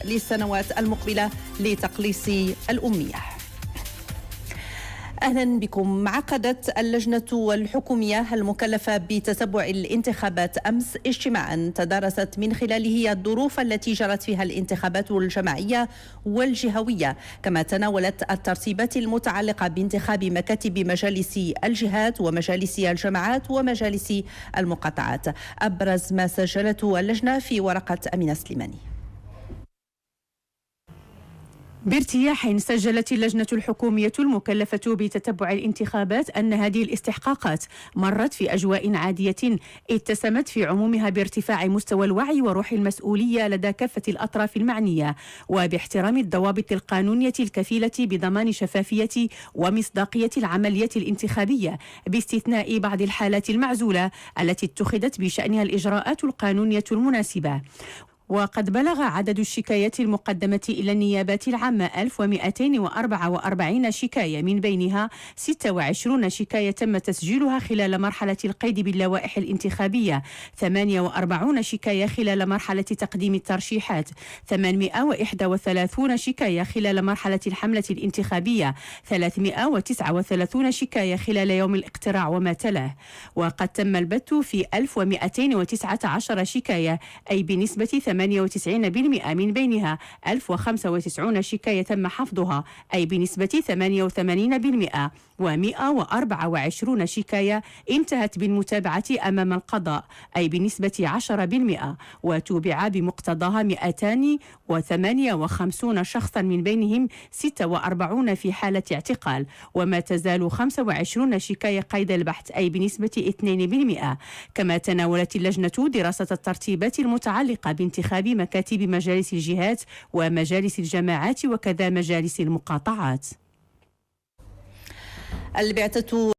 للسنوات المقبلة لتقليص الأمية. أهلا بكم. عقدت اللجنة الحكومية المكلفة بتتبع الانتخابات أمس اجتماعا تدارست من خلاله الظروف التي جرت فيها الانتخابات الجماعية والجهوية، كما تناولت الترتيبات المتعلقة بانتخاب مكاتب مجالس الجهات ومجالس الجماعات ومجالس المقاطعات. أبرز ما سجلته اللجنة في ورقة أمينة سليماني. بارتياح سجلت اللجنة الحكومية المكلفة بتتبع الانتخابات أن هذه الاستحقاقات مرت في أجواء عادية اتسمت في عمومها بارتفاع مستوى الوعي وروح المسؤولية لدى كافة الأطراف المعنية، وباحترام الضوابط القانونية الكفيلة بضمان شفافية ومصداقية العملية الانتخابية، باستثناء بعض الحالات المعزولة التي اتخذت بشأنها الإجراءات القانونية المناسبة. وقد بلغ عدد الشكايات المقدمة إلى النيابات العامة 1244 شكاية، من بينها 26 شكاية تم تسجيلها خلال مرحلة القيد باللوائح الانتخابية، 48 شكاية خلال مرحلة تقديم الترشيحات، 831 شكاية خلال مرحلة الحملة الانتخابية، 339 شكاية خلال يوم الاقتراع وما تلاه. وقد تم البت في 1219 شكاية، أي بنسبة 98%، من بينها 1095 شكاية تم حفظها، أي بنسبة 88%، و124 شكاية انتهت بالمتابعة أمام القضاء، أي بنسبة 10%، وتوبع بمقتضاها 258 شخصا، من بينهم 46 في حالة اعتقال، وما تزال 25 شكاية قيد البحث، أي بنسبة 2%. كما تناولت اللجنة دراسة الترتيبات المتعلقة بانتخاب مكاتب مجالس الجهات ومجالس الجماعات وكذا مجالس المقاطعات. البعثة